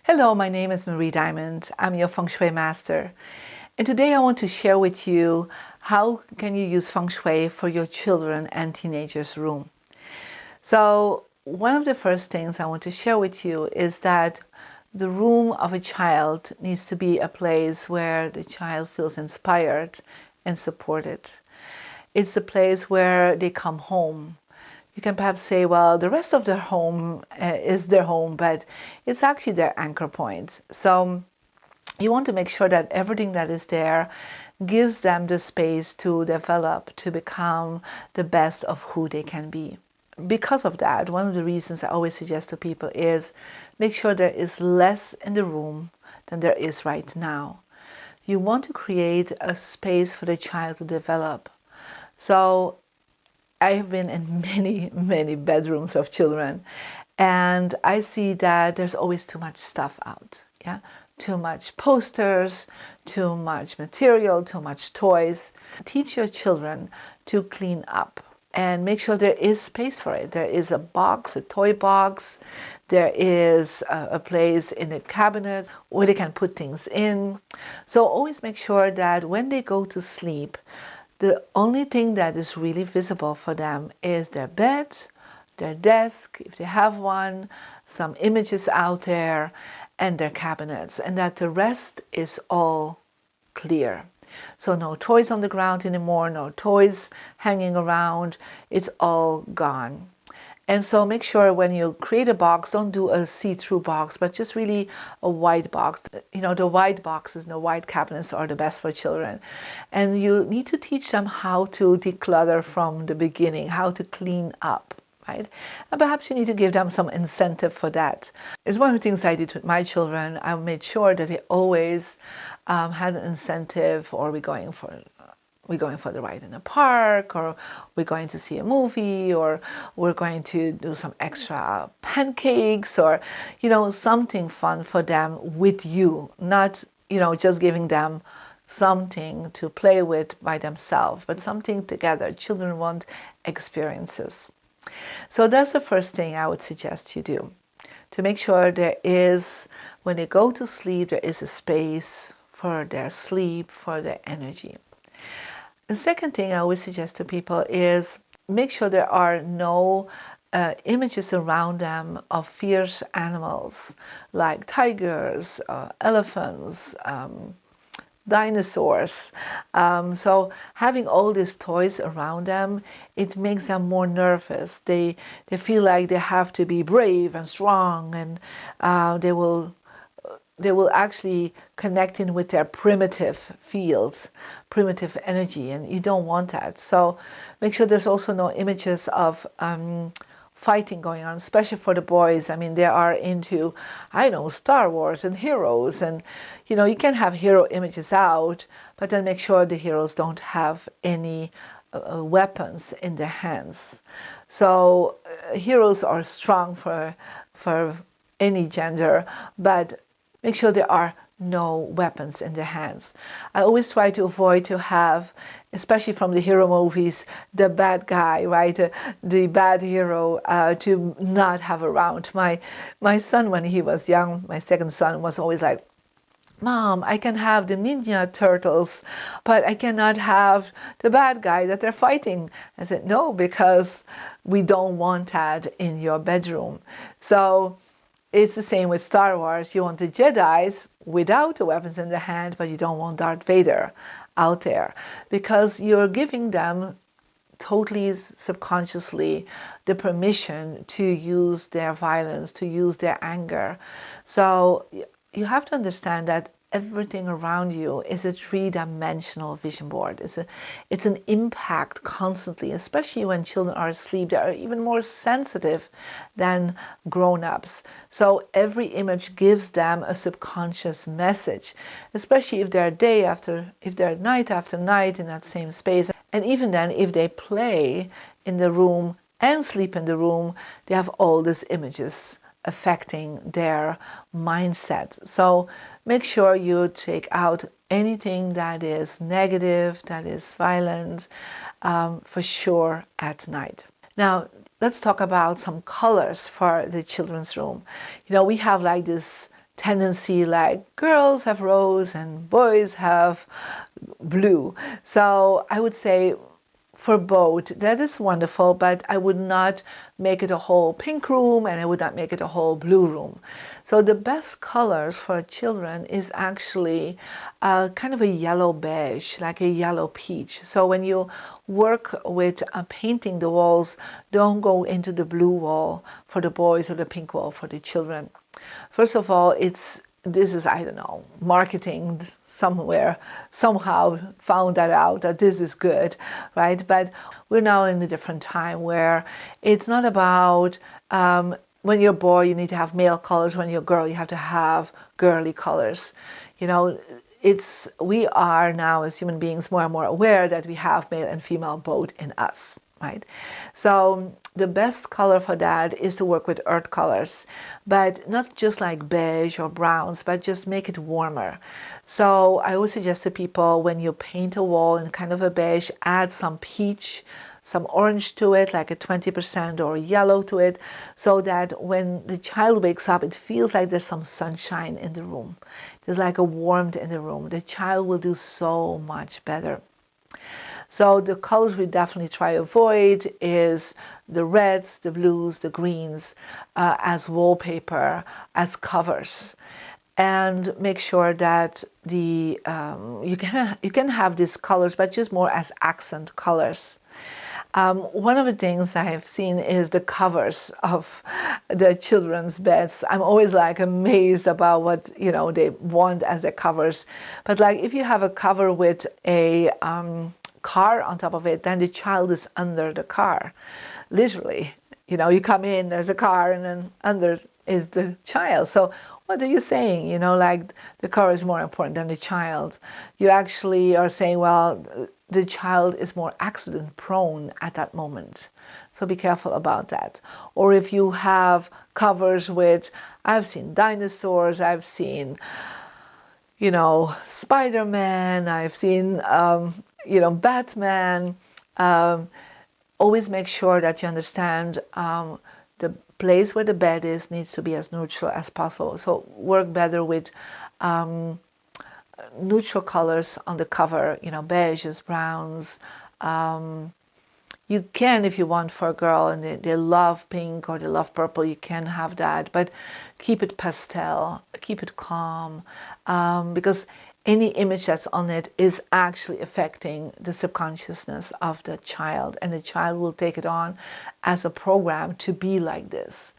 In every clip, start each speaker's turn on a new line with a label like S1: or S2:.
S1: Hello, my name is Marie Diamond. I'm your Feng Shui master. And today I want to share with you how can you use Feng Shui for your children and teenagers' room. So one of the first things I want to share with you is that the room of a child needs to be a place where the child feels inspired and supported. It's a place where they come home. You can perhaps say, well, the rest of their home is their home, but it's actually their anchor point. So you want to make sure that everything that is there gives them the space to develop, to become the best of who they can be. Because of that, one of the reasons I always suggest to people is make sure there is less in the room than there is right now. You want to create a space for the child to develop. So I have been in many bedrooms of children, and I see that there's always too much stuff out. Yeah, too much posters, too much material, too much toys. Teach your children to clean up and make sure there is space for it. There is a box, a toy box. There is a place in the cabinet where they can put things in. So always make sure that when they go to sleep, the only thing that is really visible for them is their bed, their desk, if they have one, some images out there, and their cabinets, and that the rest is all clear. So no toys on the ground anymore, no toys hanging around, it's all gone. And so make sure when you create a box, don't do a see-through box, but just really a white box. You know, the white boxes, the white cabinets are the best for children. And you need to teach them how to declutter from the beginning, how to clean up, right? And perhaps you need to give them some incentive for that. It's one of the things I did with my children. I made sure that they always had an incentive, or we're going for the ride in the park, or we're going to see a movie, or we're going to do some extra pancakes, or, you know, something fun for them with you, not, you know, just giving them something to play with by themselves, but something together. Children want experiences. So that's the first thing I would suggest you do, to make sure there is, when they go to sleep, there is a space for their sleep, for their energy. The second thing I always suggest to people is make sure there are no images around them of fierce animals like tigers, elephants, dinosaurs. So having all these toys around them, it makes them more nervous. They feel like they have to be brave and strong, and they will actually connect in with their primitive fields, primitive energy, and you don't want that. So make sure there's also no images of fighting going on, especially for the boys. I mean, they are into, I know, Star Wars and heroes, and, you know, you can have hero images out, but then make sure the heroes don't have any weapons in their hands. So heroes are strong for any gender, but make sure there are no weapons in their hands. I always try to avoid to have, especially from the hero movies, the bad guy, right? The bad hero to not have around. My son, when he was young, my second son, was always like, Mom, I can have the Ninja Turtles, but I cannot have the bad guy that they're fighting. I said, no, because we don't want that in your bedroom. So it's the same with Star Wars. You want the Jedis without the weapons in their hand, but you don't want Darth Vader out there, because you're giving them totally subconsciously the permission to use their violence, to use their anger. So you have to understand that everything around you is a three-dimensional vision board. It's an impact constantly, especially when children are asleep. They are even more sensitive than grown-ups. So every image gives them a subconscious message, especially if they're if they're night after night in that same space. And even then, if they play in the room and sleep in the room, they have all these images affecting their mindset. So make sure you take out anything that is negative, that is violent, for sure at night. Now, let's talk about some colors for the children's room. You know, we have like this tendency like girls have rose and boys have blue. So I would say for both, that is wonderful, but I would not make it a whole pink room and I would not make it a whole blue room. So the best colors for children is actually kind of a yellow beige, like a yellow peach. So when you work with painting the walls, don't go into the blue wall for the boys or the pink wall for the children. First of all, this is, I don't know, marketing somewhere, somehow found that out, that this is good, right? But we're now in a different time where it's not about when you're a boy, you need to have male colors. When you're a girl, you have to have girly colors. You know, we are now as human beings more and more aware that we have male and female both in us, right? So the best color for that is to work with earth colors, but not just like beige or browns, but just make it warmer. So I always suggest to people, when you paint a wall in kind of a beige, add some peach, some orange to it, like a 20%, or yellow to it, so that when the child wakes up, it feels like there's some sunshine in the room. There's like a warmth in the room. The child will do so much better. So the colors we definitely try to avoid is the reds, the blues, the greens as wallpaper, as covers. And make sure that you can have these colors, but just more as accent colors. One of the things I have seen is the covers of the children's beds. I'm always like amazed about what they want as their covers. But like if you have a cover with a car on top of it, then the child is under the car, literally. You come in, there's a car, and then under is the child. So what are you saying? Like the car is more important than the child. You actually are saying, well, the child is more accident prone at that moment. So be careful about that. Or if you have covers with, I've seen dinosaurs, I've seen, Spider-Man, I've seen, Batman. Always make sure that you understand the place where the bed is needs to be as neutral as possible. So work better with neutral colors on the cover, beiges, browns. You can, if you want, for a girl and they love pink or they love purple, you can have that, but keep it pastel, keep it calm, because any image that's on it is actually affecting the subconsciousness of the child, and the child will take it on as a program to be like this.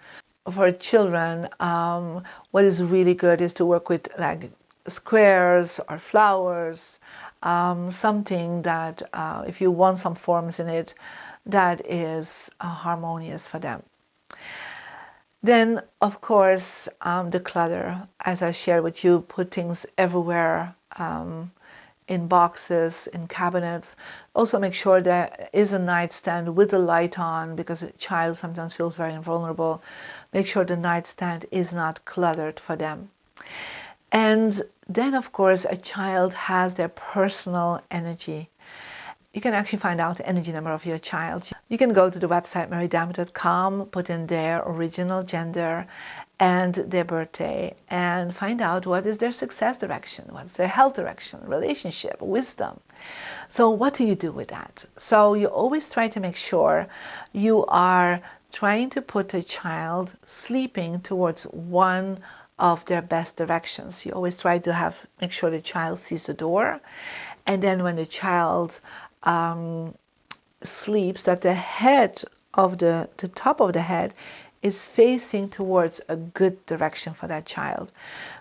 S1: For children, what is really good is to work with like squares or flowers, something that if you want some forms in it, that is harmonious for them. Then, of course, the clutter, as I shared with you, put things everywhere, in boxes, in cabinets. Also make sure there is a nightstand with the light on, because a child sometimes feels very vulnerable. Make sure the nightstand is not cluttered for them. And then, of course, a child has their personal energy. You can actually find out the energy number of your child. You can go to the website marydiamond.com, put in their original gender and their birthday, and find out what is their success direction, what's their health direction, relationship, wisdom. So what do you do with that? So you always try to make sure you are trying to put a child sleeping towards one of their best directions. You always try to make sure the child sees the door, and then when the child sleeps, that the head of the top of the head is facing towards a good direction for that child.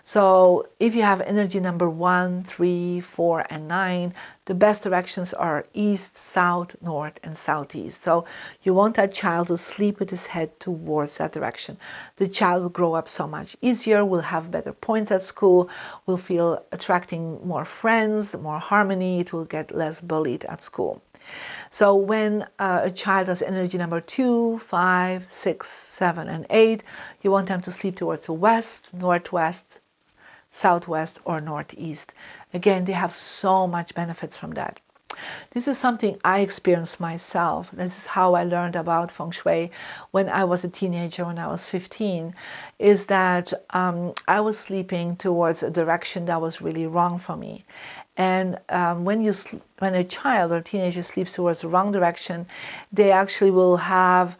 S1: So if you have energy number 1, 3, 4, and 9, the best directions are east, south, north, and southeast. So you want that child to sleep with his head towards that direction. The child will grow up so much easier, will have better points at school, will feel attracting more friends, more harmony, it will get less bullied at school. So when a child has energy number 2, 5, 6, 7, and 8, you want them to sleep towards the west, northwest, southwest, or northeast. Again, they have so much benefits from that. This is something I experienced myself. This is how I learned about feng shui when I was a teenager, when I was 15, is that I was sleeping towards a direction that was really wrong for me. And when a child or teenager sleeps towards the wrong direction, they actually will have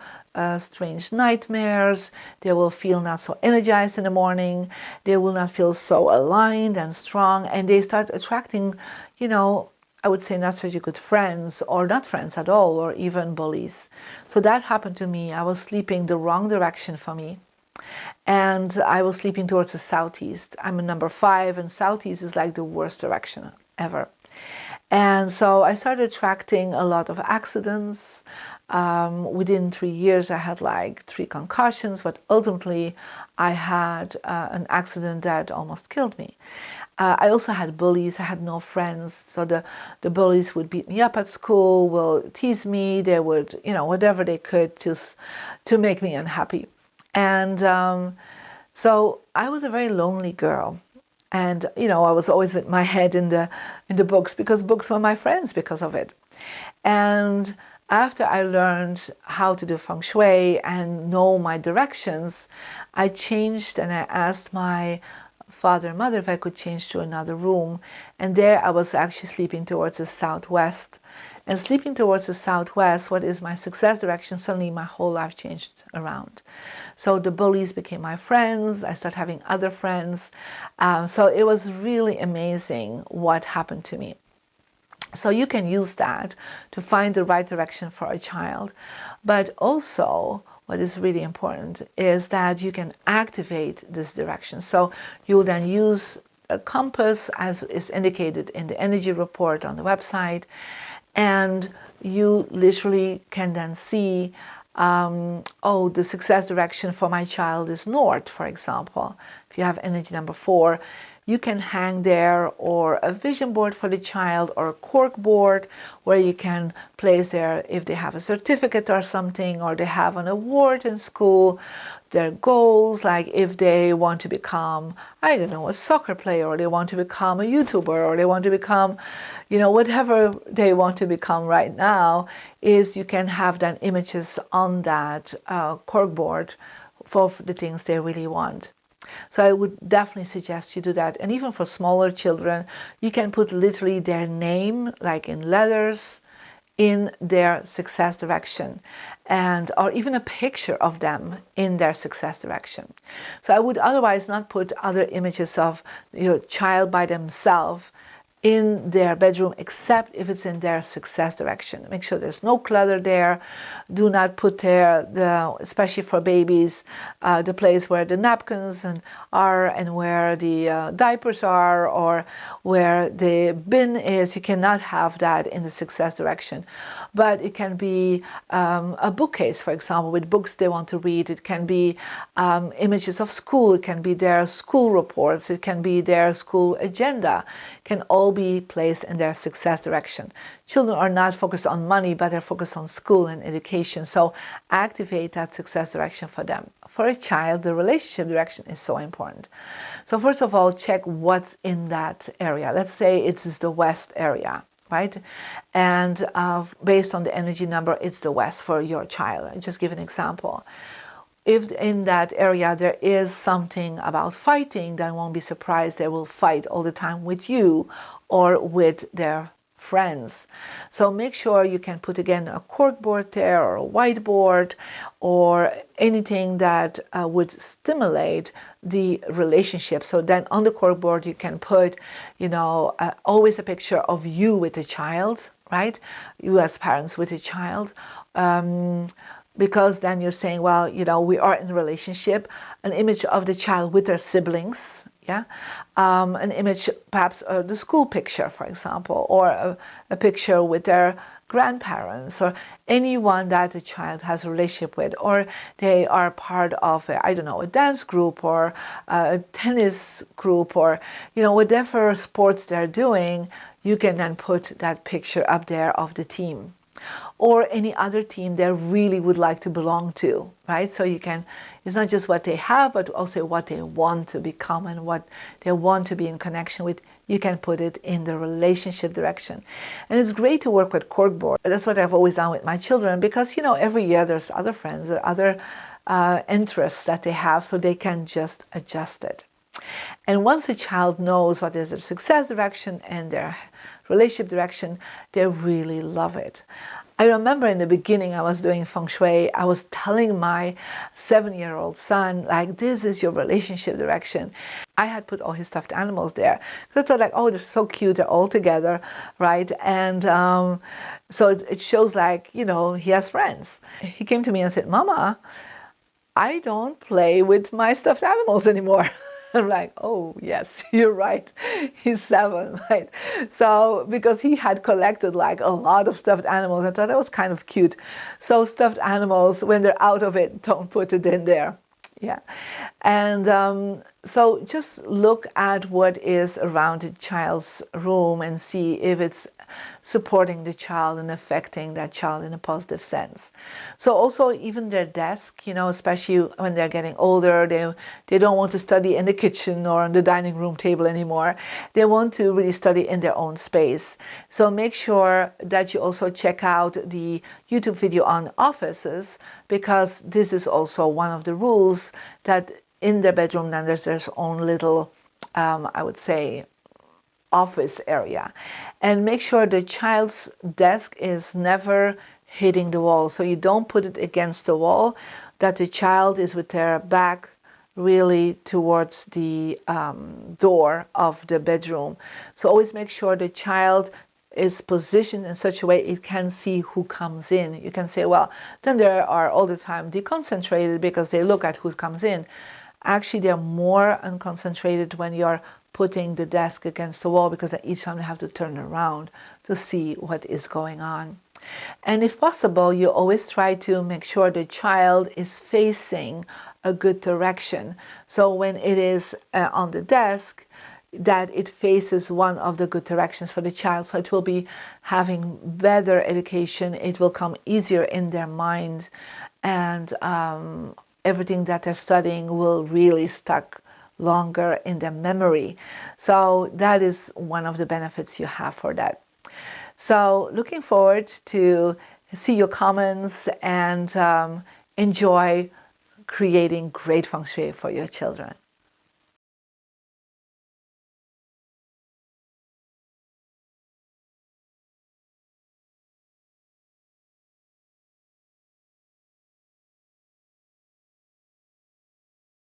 S1: strange nightmares. They will feel not so energized in the morning. They will not feel so aligned and strong, and they start attracting, I would say, not such good friends, or not friends at all, or even bullies. So that happened to me. I was sleeping the wrong direction for me, and I was sleeping towards the southeast. I'm a number 5, and southeast is like the worst direction ever. And so I started attracting a lot of accidents. Within 3 years, I had like 3 concussions, but ultimately I had an accident that almost killed me. I also had bullies. I had no friends. So the bullies would beat me up at school, will tease me. They would, whatever they could to make me unhappy. And so I was a very lonely girl. And, I was always with my head in the books, because books were my friends because of it. And after I learned how to do feng shui and know my directions, I changed, and I asked my father and mother if I could change to another room. And there I was actually sleeping towards the southwest. And sleeping towards the southwest, what is my success direction, suddenly my whole life changed around. So the bullies became my friends. I started having other friends. So it was really amazing what happened to me. So you can use that to find the right direction for a child. But also, what is really important is that you can activate this direction. So you will then use a compass, as is indicated in the energy report on the website, and you literally can then see, the success direction for my child is north, for example. If you have energy number 4, you can hang there, or a vision board for the child, or a cork board where you can place there if they have a certificate or something, or they have an award in school, their goals, like if they want to become, I don't know, a soccer player, or they want to become a YouTuber, or they want to become, whatever they want to become right now, is you can have then images on that cork board for the things they really want. So I would definitely suggest you do that. And even for smaller children, you can put literally their name, like in letters, in their success direction, or even a picture of them in their success direction. So I would otherwise not put other images of your child by themselves in their bedroom, except if it's in their success direction. Make sure there's no clutter there. Do not put there, especially for babies, the place where the napkins are, and where the diapers are, or where the bin is. You cannot have that in the success direction. But it can be a bookcase, for example, with books they want to read. It can be images of school. It can be their school reports. It can be their school agenda. It can all be placed in their success direction. Children are not focused on money, but they're focused on school and education. So activate that success direction for them. For a child, the relationship direction is so important. So first of all, check what's in that area. Let's say it's the west area, right? And based on the energy number, it's the west for your child. I'll just give an example. If in that area there is something about fighting, then won't be surprised they will fight all the time with you or with their friends. So make sure you can put again a cork board there, or a whiteboard, or anything that would stimulate the relationship. So then on the cork board you can put, always a picture of you with the child, right? You as parents with a child. Because then you're saying, well, we are in a relationship. An image of the child with their siblings, yeah, an image, perhaps the school picture, for example, or a picture with their grandparents, or anyone that the child has a relationship with, or they are part of a dance group, or a tennis group, or whatever sports they're doing. You can then put that picture up there of the team, or any other team they really would like to belong to, right? So you can, it's not just what they have, but also what they want to become and what they want to be in connection with. you can put it in the relationship direction. And it's great to work with corkboard. That's what I've always done with my children, because, you know, every year there's other friends, or other interests that they have, so they can just adjust it. And once a child knows what is their success direction and their relationship direction, they really love it. I remember in the beginning I was doing feng shui, I was telling my 7-year-old son, like, this is your relationship direction. I had put all his stuffed animals there. So I thought, like, oh, they're so cute, they're all together, right? And so it shows, like, you know, he has friends. He came to me and said, Mama, I don't play with my stuffed animals anymore. I'm like, oh, yes, you're right. He's 7, right? So, because he had collected like a lot of stuffed animals, I thought that was kind of cute. So stuffed animals, when they're out of it, don't put it in there. Yeah. And so just look at what is around the child's room and see if it's supporting the child and affecting that child in a positive sense. So also even their desk, you know, especially when they're getting older, they don't want to study in the kitchen or on the dining room table anymore. They want to really study in their own space. So make sure that you also check out the YouTube video on offices, because this is also one of the rules, that in their bedroom then there's their own little, I would say, office area. And make sure the child's desk is never hitting the wall. So you don't put it against the wall, that the child is with their back really towards the door of the bedroom. So always make sure the child is positioned in such a way it can see who comes in. You can say, well, then they are all the time deconcentrated because they look at who comes in. Actually, they're more unconcentrated when you're putting the desk against the wall, because each time they have to turn around to see what is going on. And if possible, you always try to make sure the child is facing a good direction. So when it is on the desk, that it faces one of the good directions for the child. So it will be having better education. It will come easier in their mind, and everything that they're studying will really stuck longer in their memory. So that is one of the benefits you have for that. So looking forward to see your comments, and enjoy creating great feng shui for your children.